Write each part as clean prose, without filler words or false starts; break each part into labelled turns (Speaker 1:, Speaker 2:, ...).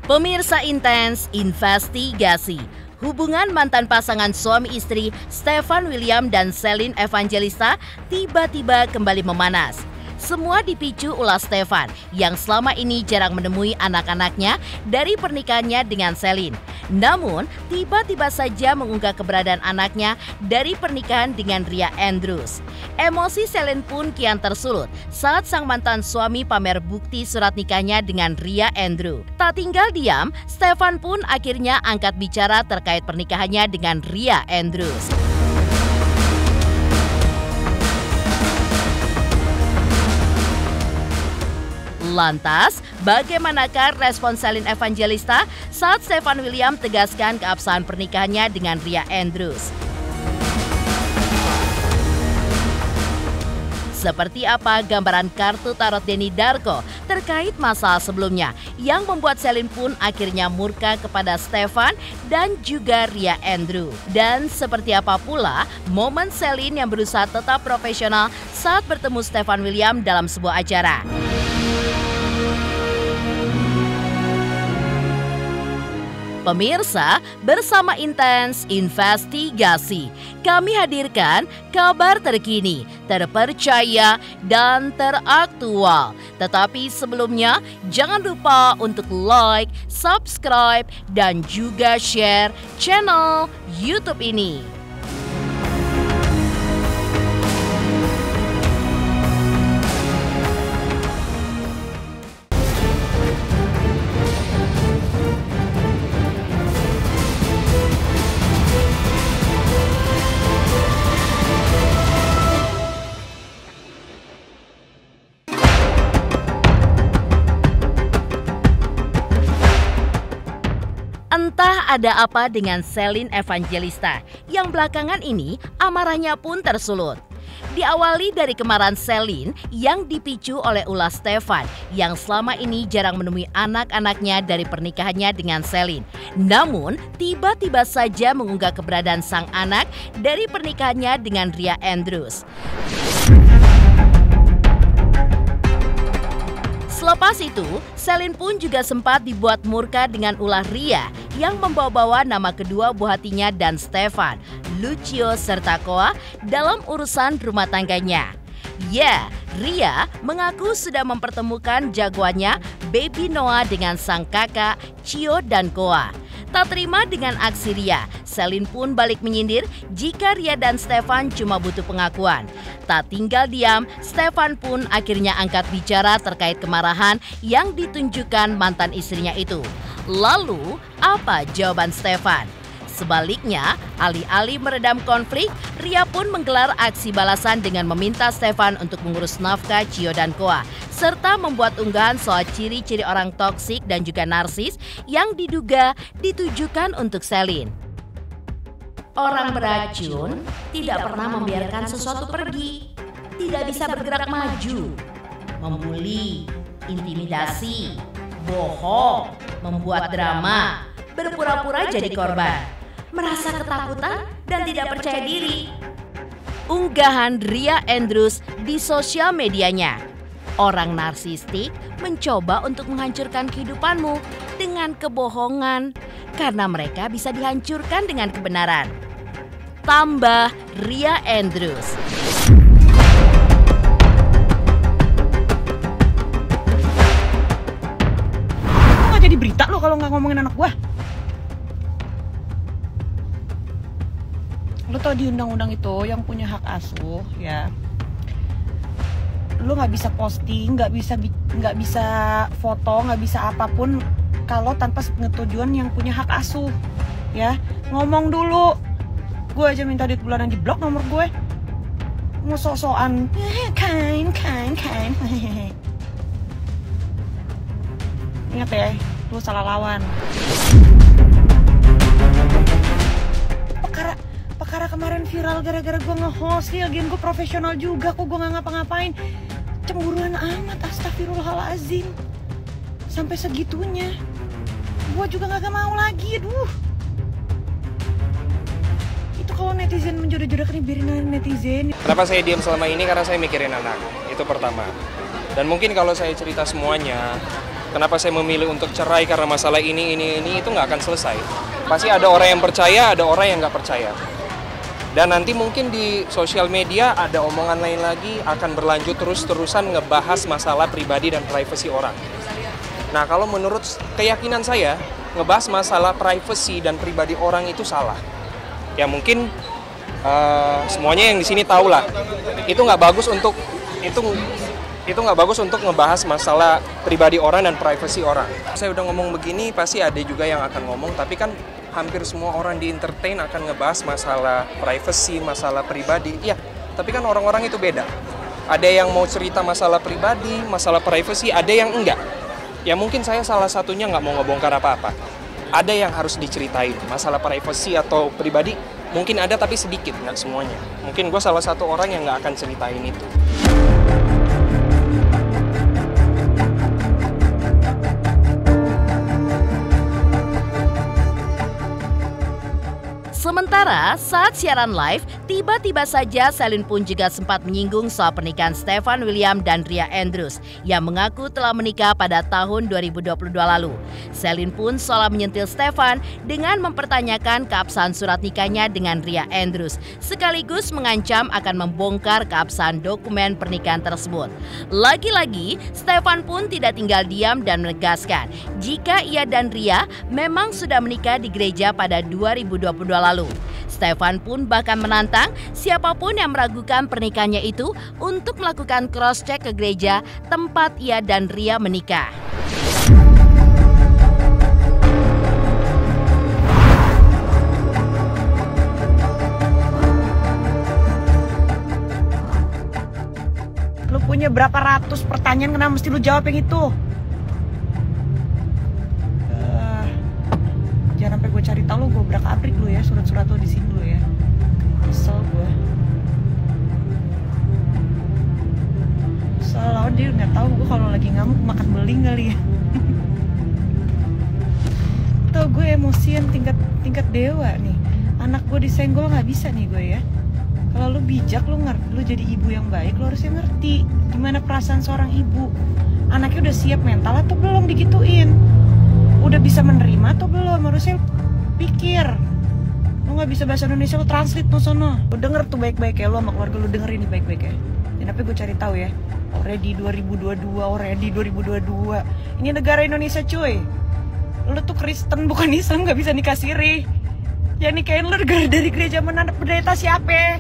Speaker 1: Pemirsa Intens investigasi. Hubungan mantan pasangan suami istri Stefan William dan Celine Evangelista tiba-tiba kembali memanas. Semua dipicu ulah Stefan yang selama ini jarang menemui anak-anaknya dari pernikahannya dengan Celine. Namun, tiba-tiba saja mengunggah keberadaan anaknya dari pernikahan dengan Ria Andrews. Emosi Celine pun kian tersulut saat sang mantan suami pamer bukti surat nikahnya dengan Ria Andrews. Tak tinggal diam, Stefan pun akhirnya angkat bicara terkait pernikahannya dengan Ria Andrews. Lantas, bagaimanakah respon Celine Evangelista saat Stefan William tegaskan keabsahan pernikahannya dengan Ria Andrews? Seperti apa gambaran kartu tarot Denny Darko terkait masalah sebelumnya yang membuat Celine pun akhirnya murka kepada Stefan dan juga Ria Andrews? Dan seperti apa pula momen Celine yang berusaha tetap profesional saat bertemu Stefan William dalam sebuah acara? Pemirsa, bersama Intens Investigasi, kami hadirkan kabar terkini, terpercaya, dan teraktual. Tetapi sebelumnya, jangan lupa untuk like, subscribe, dan juga share channel YouTube ini. Entah ada apa dengan Celine Evangelista yang belakangan ini amarahnya pun tersulut. Diawali dari kemarahan Celine yang dipicu oleh ulah Stefan yang selama ini jarang menemui anak-anaknya dari pernikahannya dengan Celine. Namun tiba-tiba saja mengunggah keberadaan sang anak dari pernikahannya dengan Ria Andrews. Selepas itu, Celine pun juga sempat dibuat murka dengan ulah Ria yang membawa-bawa nama kedua buah hatinya dan Stefan, Lucio serta Koa dalam urusan rumah tangganya. Ya, Ria mengaku sudah mempertemukan jagoannya Baby Noah dengan sang kakak Cio dan Koa. Tak terima dengan aksi Ria, Celine pun balik menyindir jika Ria dan Stefan cuma butuh pengakuan. Tak tinggal diam, Stefan pun akhirnya angkat bicara terkait kemarahan yang ditunjukkan mantan istrinya itu. Lalu, apa jawaban Stefan? Sebaliknya, alih-alih meredam konflik, Ria pun menggelar aksi balasan dengan meminta Stefan untuk mengurus nafkah Cio dan Koa, serta membuat unggahan soal ciri-ciri orang toksik dan juga narsis yang diduga ditujukan untuk Celine. Orang beracun tidak pernah membiarkan sesuatu pergi, tidak bisa bergerak maju, membuli, intimidasi, bohong, membuat drama, berpura-pura jadi korban, merasa ketakutan dan tidak percaya diri. Unggahan Ria Andrews di sosial medianya. Orang narsistik mencoba untuk menghancurkan kehidupanmu dengan kebohongan karena mereka bisa dihancurkan dengan kebenaran. Tambah Ria Andrews.
Speaker 2: Lo gak jadi berita lo kalau nggak ngomongin anak gua. Lo tau di undang-undang itu yang punya hak asuh ya, lo nggak bisa posting, nggak bisa foto, nggak bisa apapun kalau tanpa setujuan yang punya hak asuh ya. Ngomong dulu. Gue aja minta duit bulanan di blok nomor gue, mau sok-sokan kain. Ingat ya, lo salah lawan. Perkara kemarin viral gara-gara gue nge-host, lagian gue profesional juga kok, gue gak ngapa-ngapain. Cemburuan amat, astagfirullahaladzim. Sampai segitunya. Gue juga gak mau lagi, aduh. Itu kalau netizen menjodoh-jodohkan, biarin aja netizen.
Speaker 3: Kenapa saya diam selama ini? Karena saya mikirin anak, itu pertama. Dan mungkin kalau saya cerita semuanya, Kenapa saya memilih untuk cerai karena masalah ini, itu nggak akan selesai. Pasti ada orang yang percaya, ada orang yang nggak percaya. Dan nanti mungkin di sosial media ada omongan lain lagi, akan berlanjut terus-terusan ngebahas masalah pribadi dan privasi orang. Nah, kalau menurut keyakinan saya, ngebahas masalah privasi dan pribadi orang itu salah. Ya mungkin semuanya yang di sini tahu lah. Itu nggak bagus untuk nggak bagus untuk ngebahas masalah pribadi orang dan privasi orang. Saya udah ngomong begini, pasti ada juga yang akan ngomong, tapi kan hampir semua orang di entertain akan ngebahas masalah privasi, masalah pribadi. Ya, tapi kan orang-orang itu beda. Ada yang mau cerita masalah pribadi, masalah privasi, ada yang enggak. Ya mungkin saya salah satunya nggak mau ngebongkar apa-apa. Ada yang harus diceritain, masalah privasi atau pribadi, mungkin ada tapi sedikit, nggak semuanya. Mungkin gue salah satu orang yang nggak akan ceritain itu.
Speaker 1: Sementara saat siaran live, tiba-tiba saja Celine pun juga sempat menyinggung soal pernikahan Stefan William dan Ria Andrews yang mengaku telah menikah pada tahun 2022 lalu. Celine pun seolah menyentil Stefan dengan mempertanyakan keabsahan surat nikahnya dengan Ria Andrews, sekaligus mengancam akan membongkar keabsahan dokumen pernikahan tersebut. Lagi-lagi, Stefan pun tidak tinggal diam dan menegaskan jika ia dan Ria memang sudah menikah di gereja pada 2022 lalu. Stefan pun bahkan menantang siapapun yang meragukan pernikahannya itu untuk melakukan cross-check ke gereja tempat ia dan Ria menikah.
Speaker 2: Lu punya berapa ratus pertanyaan, kenapa mesti lu jawab yang itu? Jangan sampai gue cari tahu lu, gue abrik lu ya, surat-surat lu di sini lu ya. Kesel gue. Soalnya dia nggak tahu gue kalau lagi ngamuk makan beling kali ya. Tuh gue emosian tingkat dewa nih. Anak gue disenggol nggak bisa nih gue ya. Kalau lu bijak, lu jadi ibu yang baik, lu harusnya ngerti gimana perasaan seorang ibu. Anaknya udah siap mental atau belum digituin? Udah bisa menerima atau belum? Harusnya pikir. Lu nggak bisa bahasa Indonesia, lu translate no sono. Lu denger tuh baik-baik ya, lu sama keluarga lu dengerin nih baik-baik ya. Dan apa gue cari tahu ya. Already 2022. Ini negara Indonesia cuy. Lu tuh Kristen bukan Islam, nggak bisa nikah siri. Ya nikahin lu dari gereja mana, pendeta siapa?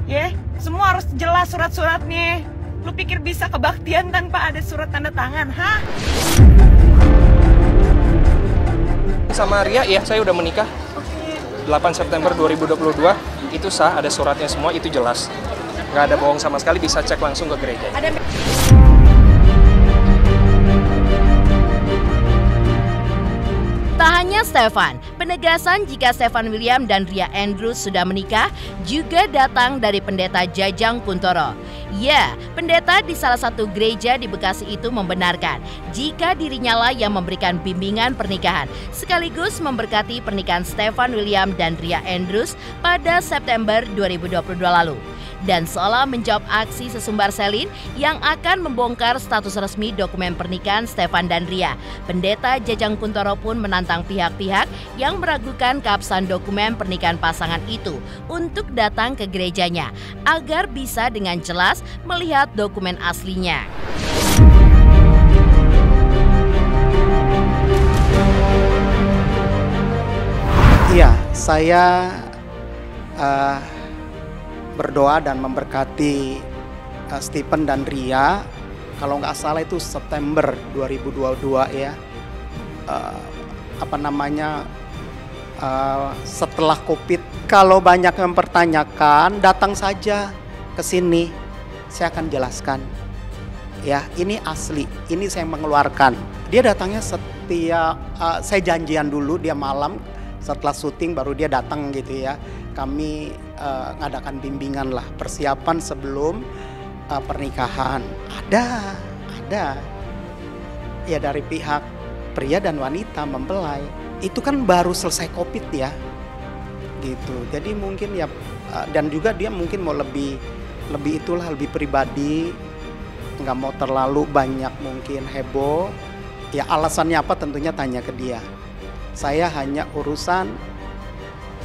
Speaker 2: Ya, semua harus jelas surat-suratnya. Lu pikir bisa kebaktian tanpa ada surat tanda tangan, hah?
Speaker 3: Sama Ria, ya saya udah menikah 8 September 2022, itu sah, ada suratnya semua, itu jelas. Nggak ada bohong sama sekali, bisa cek langsung ke gereja.
Speaker 1: Tak hanya Stefan, penegasan jika Stefan William dan Ria Andrews sudah menikah juga datang dari pendeta Jajang Kuntoro. Ya, pendeta di salah satu gereja di Bekasi itu membenarkan jika dirinya lah yang memberikan bimbingan pernikahan sekaligus memberkati pernikahan Stefan William dan Ria Andrews pada September 2022 lalu. Dan seolah menjawab aksi sesumbar Celine yang akan membongkar status resmi dokumen pernikahan Stefan dan Ria, pendeta Jajang Kuntoro pun menantang pihak-pihak yang meragukan keabsahan dokumen pernikahan pasangan itu untuk datang ke gerejanya agar bisa dengan jelas melihat dokumen aslinya.
Speaker 4: Iya, saya berdoa dan memberkati Stephen dan Ria. Kalau nggak salah itu September 2022 ya. Setelah COVID. Kalau banyak yang mempertanyakan, datang saja ke sini. Saya akan jelaskan. Ya, ini asli. Ini saya mengeluarkan. Dia datangnya saya janjian dulu, dia malam setelah syuting baru dia datang gitu ya. Kami ngadakan bimbingan lah, persiapan sebelum pernikahan. Ada ya dari pihak pria dan wanita mempelai. Itu kan baru selesai COVID ya, gitu. Jadi mungkin ya, dan juga dia mungkin mau lebih pribadi, nggak mau terlalu banyak mungkin heboh. Ya alasannya apa tentunya tanya ke dia. Saya hanya urusan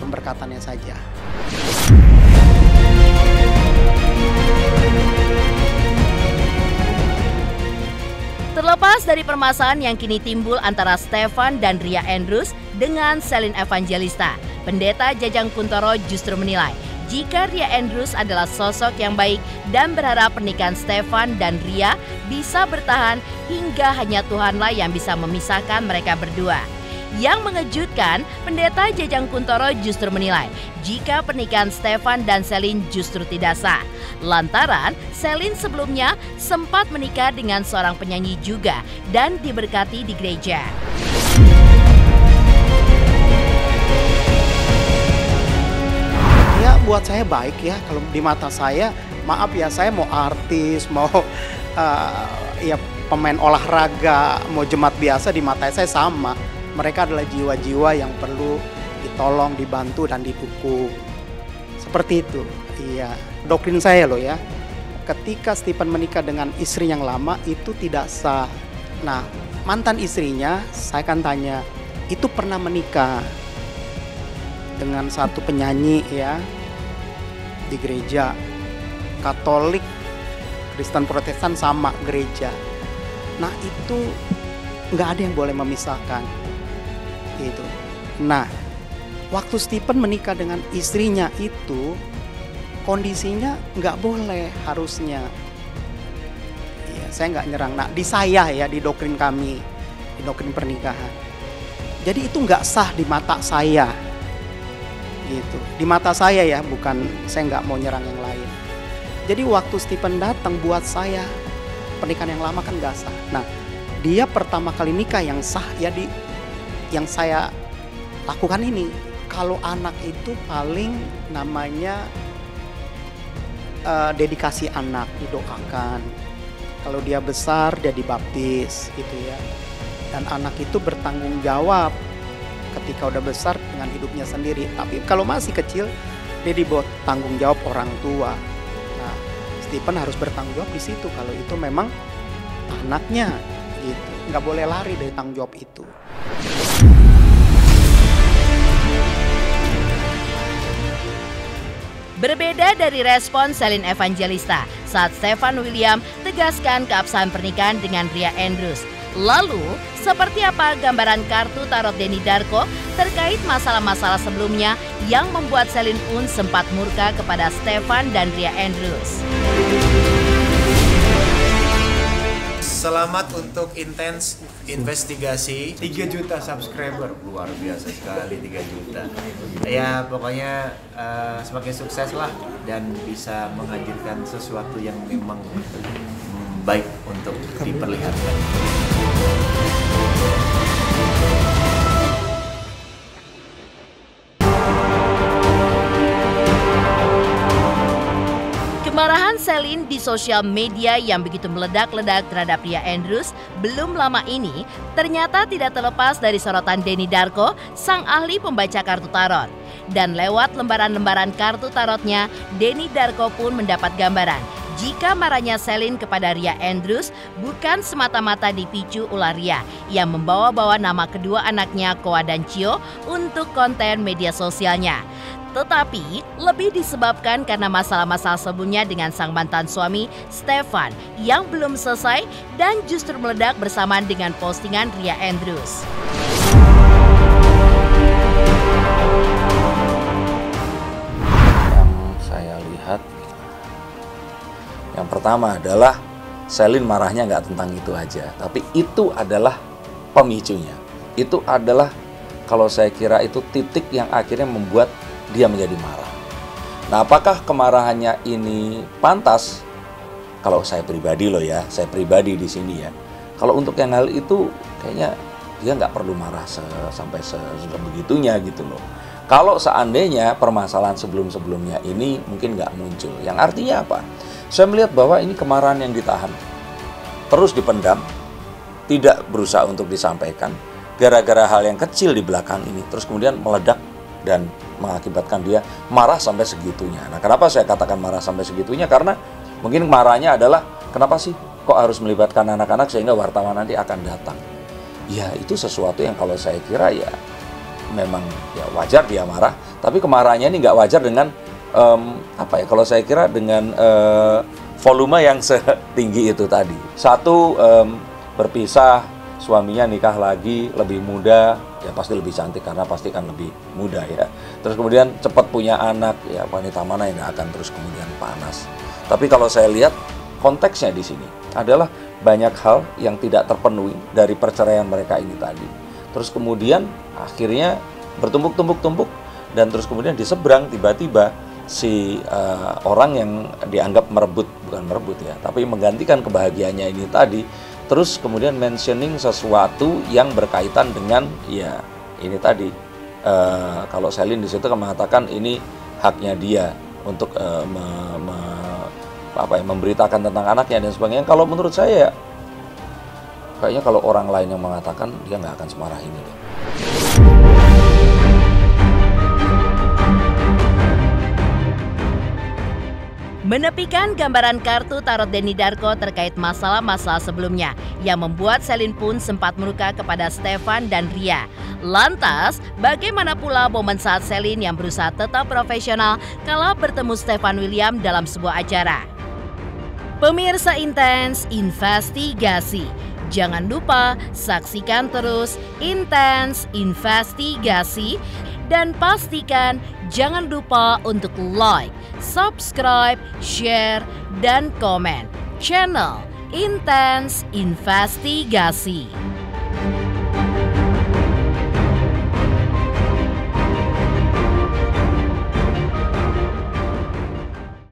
Speaker 4: pemberkatannya saja.
Speaker 1: Terlepas dari permasalahan yang kini timbul antara Stefan dan Ria Andrews dengan Selin Evangelista, Pendeta Jajang Kuntoro justru menilai jika Ria Andrews adalah sosok yang baik dan berharap pernikahan Stefan dan Ria bisa bertahan hingga hanya Tuhanlah yang bisa memisahkan mereka berdua. Yang mengejutkan, Pendeta Jajang Kuntoro justru menilai jika pernikahan Stefan dan Selin justru tidak sah. Lantaran Selin sebelumnya sempat menikah dengan seorang penyanyi juga dan diberkati di gereja.
Speaker 4: Ya buat saya baik ya, kalau di mata saya, maaf ya, saya mau artis, mau ya pemain olahraga, mau jemaat biasa, di mata saya sama. Mereka adalah jiwa-jiwa yang perlu ditolong, dibantu, dan didukung. Seperti itu. Iya, doktrin saya loh ya. Ketika Stephen menikah dengan istri yang lama itu tidak sah. Nah, mantan istrinya saya akan tanya, itu pernah menikah dengan satu penyanyi ya di gereja Katolik, Kristen Protestan sama gereja. Nah, itu nggak ada yang boleh memisahkan. Gitu. Nah, waktu Stephen menikah dengan istrinya itu kondisinya nggak boleh harusnya. Ya, saya nggak nyerang. Nah, di saya ya, di doktrin kami, di doktrin pernikahan. Jadi itu nggak sah di mata saya. Gitu. Di mata saya ya, bukan saya nggak mau nyerang yang lain. Jadi waktu Stephen datang buat saya, pernikahan yang lama kan nggak sah. Nah, dia pertama kali nikah yang sah ya yang saya lakukan ini. Kalau anak itu paling namanya dedikasi anak, didoakan. Kalau dia besar dia dibaptis gitu ya. Dan anak itu bertanggung jawab ketika udah besar dengan hidupnya sendiri. Tapi kalau masih kecil dia dibawa tanggung jawab orang tua. Nah, Stephen harus bertanggung jawab di situ kalau itu memang anaknya gitu. Nggak boleh lari dari tanggung jawab itu.
Speaker 1: Berbeda dari respon Selin Evangelista saat Stefan William tegaskan keabsahan pernikahan dengan Ria Andrews. Lalu, seperti apa gambaran kartu tarot Denny Darko terkait masalah-masalah sebelumnya yang membuat Selin pun sempat murka kepada Stefan dan Ria Andrews?
Speaker 5: Selamat untuk intens investigasi 3 juta subscriber, luar biasa sekali 3 juta. Ya pokoknya semakin sukses lah dan bisa menghadirkan sesuatu yang memang baik untuk diperlihatkan.
Speaker 1: Kemarahan Selin di sosial media yang begitu meledak-ledak terhadap Ria Andrews belum lama ini ternyata tidak terlepas dari sorotan Denny Darko, sang ahli pembaca kartu tarot. Dan lewat lembaran-lembaran kartu tarotnya, Denny Darko pun mendapat gambaran jika marahnya Selin kepada Ria Andrews bukan semata-mata dipicu ulah Ria yang membawa-bawa nama kedua anaknya Koa dan Cio untuk konten media sosialnya. Tetapi lebih disebabkan karena masalah-masalah sebelumnya dengan sang mantan suami Stefan yang belum selesai dan justru meledak bersamaan dengan postingan Ria Andrews.
Speaker 6: Yang saya lihat, yang pertama adalah Selin marahnya nggak tentang itu aja, tapi itu adalah pemicunya. Itu adalah, kalau saya kira itu titik yang akhirnya membuat dia menjadi marah. Nah, apakah kemarahannya ini pantas? Kalau saya pribadi loh ya, saya pribadi di sini ya. Kalau untuk yang hal itu, kayaknya dia nggak perlu marah sampai sebegitunya gitu loh. Kalau seandainya permasalahan sebelum-sebelumnya ini mungkin nggak muncul. Yang artinya apa? Saya melihat bahwa ini kemarahan yang ditahan, terus dipendam, tidak berusaha untuk disampaikan, gara-gara hal yang kecil di belakang ini, terus kemudian meledak dan mengakibatkan dia marah sampai segitunya. Nah, kenapa saya katakan marah sampai segitunya? Karena mungkin marahnya adalah, kenapa sih kok harus melibatkan anak-anak sehingga wartawan nanti akan datang. ya itu sesuatu yang kalau saya kira ya memang ya wajar dia marah, tapi kemarahannya ini nggak wajar dengan kalau saya kira dengan volume yang setinggi itu tadi. Satu, berpisah, suaminya nikah lagi, lebih muda, ya pasti lebih cantik karena pasti kan lebih muda ya. Terus kemudian cepat punya anak, ya wanita mana yang akan terus kemudian panas. Tapi kalau saya lihat konteksnya di sini adalah banyak hal yang tidak terpenuhi dari perceraian mereka ini tadi. Terus kemudian akhirnya bertumpuk-tumpuk dan terus kemudian di seberang tiba-tiba si orang yang dianggap bukan merebut ya, tapi menggantikan kebahagiaannya ini tadi, terus kemudian mentioning sesuatu yang berkaitan dengan ya ini tadi, kalau Selin di situ mengatakan ini haknya dia untuk memberitakan tentang anaknya dan sebagainya. Kalau menurut saya ya, kayaknya kalau orang lain yang mengatakan dia nggak akan semarah ini deh.
Speaker 1: Menepikan gambaran kartu tarot Denny Darko terkait masalah-masalah sebelumnya yang membuat Selin pun sempat murka kepada Stefan dan Ria. Lantas, bagaimana pula momen saat Selin yang berusaha tetap profesional kala bertemu Stefan William dalam sebuah acara? Pemirsa Intens Investigasi, jangan lupa saksikan terus Intens Investigasi dan pastikan jangan lupa untuk like, subscribe, share, dan komen channel Intens Investigasi.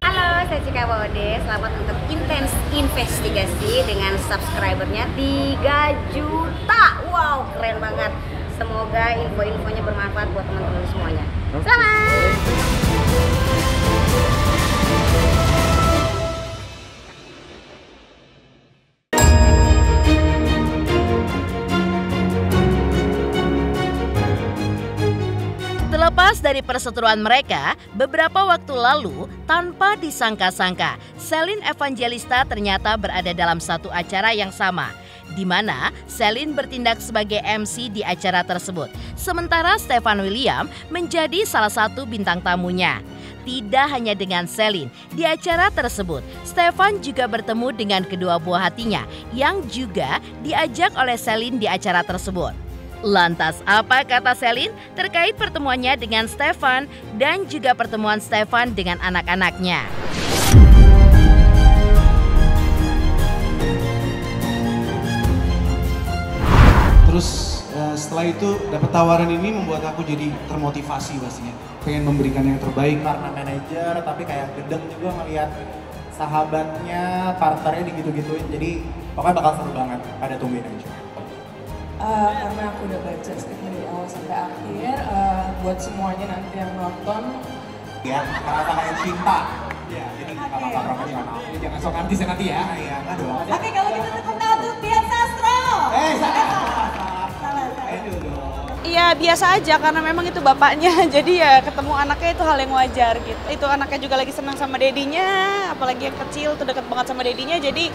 Speaker 7: Halo, saya Cika Bode. Selamat untuk Intens Investigasi dengan subscribernya 3 juta. Wow, keren banget. Semoga info-infonya bermanfaat buat teman-teman semuanya. Selamat!
Speaker 1: Terlepas dari perseteruan mereka, beberapa waktu lalu, tanpa disangka-sangka, Selin Evangelista ternyata berada dalam satu acara yang sama, di mana Selin bertindak sebagai MC di acara tersebut, sementara Stefan William menjadi salah satu bintang tamunya. Tidak hanya dengan Selin, di acara tersebut, Stefan juga bertemu dengan kedua buah hatinya yang juga diajak oleh Selin di acara tersebut. Lantas apa kata Selin terkait pertemuannya dengan Stefan dan juga pertemuan Stefan dengan anak-anaknya?
Speaker 8: Terus setelah itu dapat tawaran ini membuat aku jadi termotivasi pastinya. Pengen memberikan yang terbaik.
Speaker 9: Karena manajer tapi kayak gedeng juga ngelihat sahabatnya, partnernya digitu-gituin. Jadi pokoknya bakal seru banget. Pada tungguin aja.
Speaker 10: Karena aku udah baca skrip dari awal sampai akhir, buat semuanya nanti yang nonton.
Speaker 9: Ya, karena kalian cinta. Ya, jadi apa-apa profesional. Jangan sok artis ya nanti ya. Iya, enggak dong.
Speaker 10: Oke, kalau kita terkenal tuh Dian Sastro. Salah.
Speaker 2: Iya, biasa aja karena memang itu bapaknya. Jadi ya ketemu anaknya itu hal yang wajar gitu. Itu anaknya juga lagi senang sama dedinya, apalagi yang kecil tuh dekat banget sama dedinya. Jadi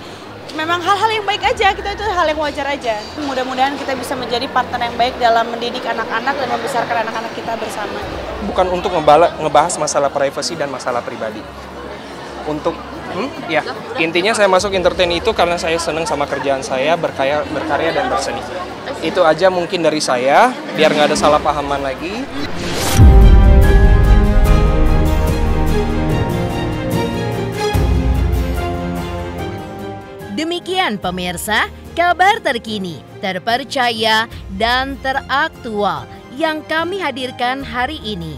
Speaker 2: memang hal-hal yang baik aja, itu hal yang wajar aja. Mudah-mudahan kita bisa menjadi partner yang baik dalam mendidik anak-anak dan membesarkan anak-anak kita bersama.
Speaker 3: Bukan untuk ngebahas masalah privasi dan masalah pribadi. Untuk intinya saya masuk entertain itu karena saya senang sama kerjaan saya, berkarya dan berseni. Itu aja mungkin dari saya, biar nggak ada salah pahaman lagi.
Speaker 1: Demikian pemirsa, kabar terkini, terpercaya, dan teraktual yang kami hadirkan hari ini.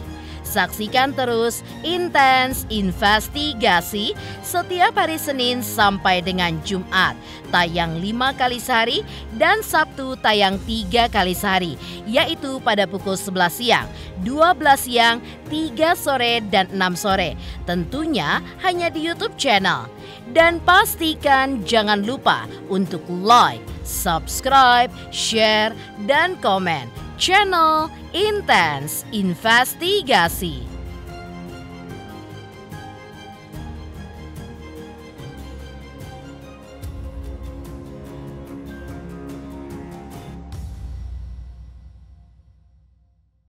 Speaker 1: Saksikan terus Intens Investigasi setiap hari Senin sampai dengan Jumat, tayang 5 kali sehari dan Sabtu tayang 3 kali sehari, yaitu pada pukul 11 siang, 12 siang, 3 sore, dan 6 sore. Tentunya hanya di YouTube channel. Dan pastikan jangan lupa untuk like, subscribe, share, dan komen channel Intens Investigasi.